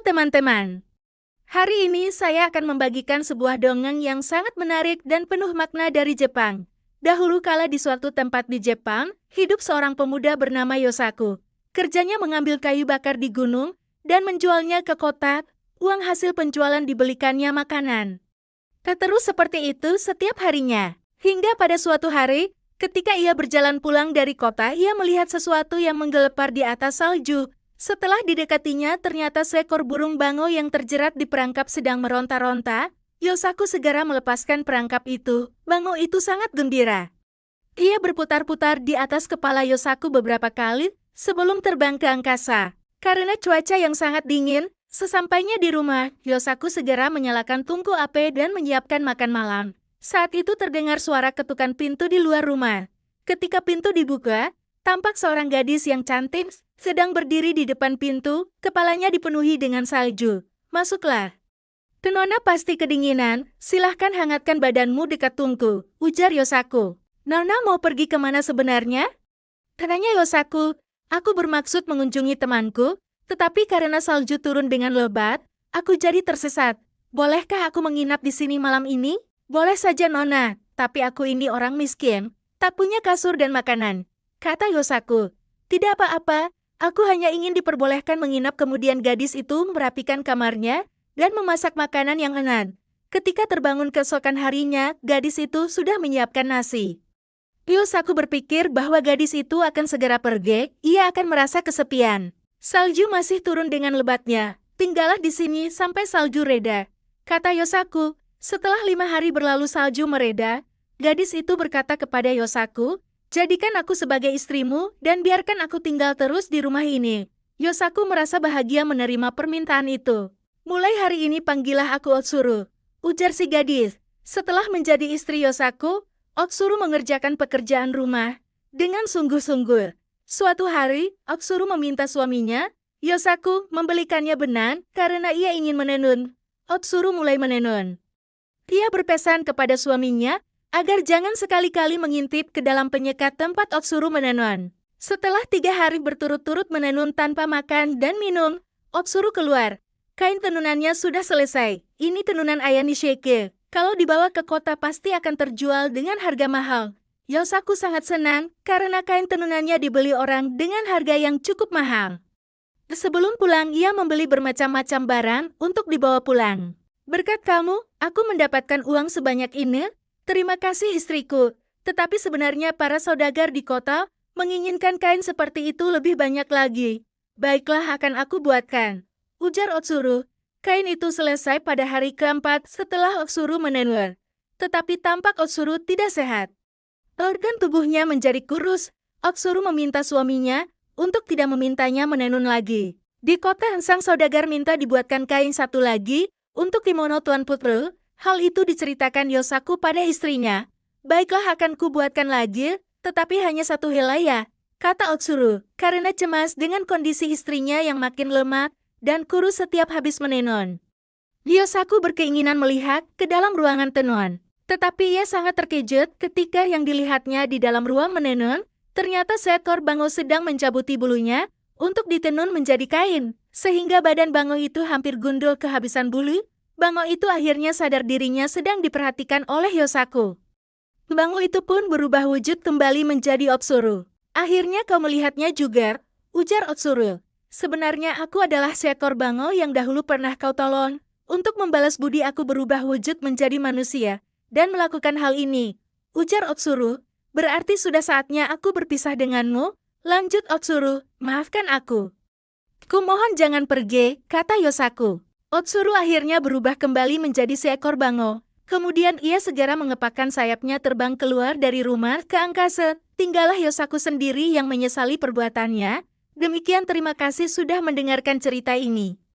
Halo teman-teman, hari ini saya akan membagikan sebuah dongeng yang sangat menarik dan penuh makna dari Jepang. Dahulu kala di suatu tempat di Jepang, hidup seorang pemuda bernama Yosaku. Kerjanya mengambil kayu bakar di gunung dan menjualnya ke kota. Uang hasil penjualan dibelikannya makanan. Tak terus seperti itu setiap harinya. Hingga pada suatu hari, ketika ia berjalan pulang dari kota, ia melihat sesuatu yang menggelepar di atas salju. Setelah didekatinya, ternyata seekor burung bango yang terjerat di perangkap sedang meronta-ronta. Yosaku segera melepaskan perangkap itu. Bango itu sangat gembira. Ia berputar-putar di atas kepala Yosaku beberapa kali sebelum terbang ke angkasa. Karena cuaca yang sangat dingin, sesampainya di rumah, Yosaku segera menyalakan tungku api dan menyiapkan makan malam. Saat itu terdengar suara ketukan pintu di luar rumah. Ketika pintu dibuka, tampak seorang gadis yang cantik sedang berdiri di depan pintu, kepalanya dipenuhi dengan salju. Masuklah. Nona pasti kedinginan, silahkan hangatkan badanmu dekat tungku, ujar Yosaku. Nona mau pergi kemana sebenarnya? Tanya Yosaku. Aku bermaksud mengunjungi temanku, tetapi karena salju turun dengan lebat, aku jadi tersesat. Bolehkah aku menginap di sini malam ini? Boleh saja Nona, tapi aku ini orang miskin, tak punya kasur dan makanan, kata Yosaku. Tidak apa-apa, aku hanya ingin diperbolehkan menginap. Kemudian gadis itu merapikan kamarnya dan memasak makanan yang enak. Ketika terbangun keesokan harinya, gadis itu sudah menyiapkan nasi. Yosaku berpikir bahwa gadis itu akan segera pergi, ia akan merasa kesepian. Salju masih turun dengan lebatnya. Tinggallah di sini sampai salju reda, kata Yosaku. Setelah 5 hari berlalu salju mereda, gadis itu berkata kepada Yosaku, jadikan aku sebagai istrimu dan biarkan aku tinggal terus di rumah ini. Yosaku merasa bahagia menerima permintaan itu. Mulai hari ini panggillah aku Otsuru, ujar si gadis. Setelah menjadi istri Yosaku, Otsuru mengerjakan pekerjaan rumah dengan sungguh-sungguh. Suatu hari, Otsuru meminta suaminya, Yosaku, membelikannya benang karena ia ingin menenun. Otsuru mulai menenun. Ia berpesan kepada suaminya agar jangan sekali-kali mengintip ke dalam penyekat tempat Otsuru menenun. Setelah 3 hari berturut-turut menenun tanpa makan dan minum, Otsuru keluar. Kain tenunannya sudah selesai. Ini tenunan Ayani Sheke. Kalau dibawa ke kota pasti akan terjual dengan harga mahal. Yosaku sangat senang karena kain tenunannya dibeli orang dengan harga yang cukup mahal. Sebelum pulang, ia membeli bermacam-macam barang untuk dibawa pulang. Berkat kamu, aku mendapatkan uang sebanyak ini. Terima kasih istriku. Tetapi sebenarnya para saudagar di kota menginginkan kain seperti itu lebih banyak lagi. Baiklah, akan aku buatkan, ujar Otsuru. Kain itu selesai pada hari keempat setelah Otsuru menenun. Tetapi tampak Otsuru tidak sehat. Organ tubuhnya menjadi kurus. Otsuru meminta suaminya untuk tidak memintanya menenun lagi. Di kota, sang saudagar minta dibuatkan kain satu lagi untuk kimono Tuan Putru. Hal itu diceritakan Yosaku pada istrinya. Baiklah, akan kubuatkan lagi, tetapi hanya 1 helai ya, kata Otsuru, karena cemas dengan kondisi istrinya yang makin lemah dan kurus setiap habis menenun. Yosaku berkeinginan melihat ke dalam ruangan tenun. Tetapi ia sangat terkejut ketika yang dilihatnya di dalam ruang menenun, ternyata seekor bango sedang mencabuti bulunya untuk ditenun menjadi kain, sehingga badan bango itu hampir gundul kehabisan bulu. Bango itu akhirnya sadar dirinya sedang diperhatikan oleh Yosaku. Bango itu pun berubah wujud kembali menjadi Otsuru. Akhirnya kau melihatnya juga, ujar Otsuru. Sebenarnya aku adalah seekor bango yang dahulu pernah kau tolong. Untuk membalas budi aku berubah wujud menjadi manusia dan melakukan hal ini, ujar Otsuru. Berarti sudah saatnya aku berpisah denganmu, lanjut Otsuru, maafkan aku. Kumohon jangan pergi, kata Yosaku. Otsuru akhirnya berubah kembali menjadi seekor bango. Kemudian ia segera mengepakkan sayapnya terbang keluar dari rumah ke angkasa. Tinggallah Yosaku sendiri yang menyesali perbuatannya. Demikian, terima kasih sudah mendengarkan cerita ini.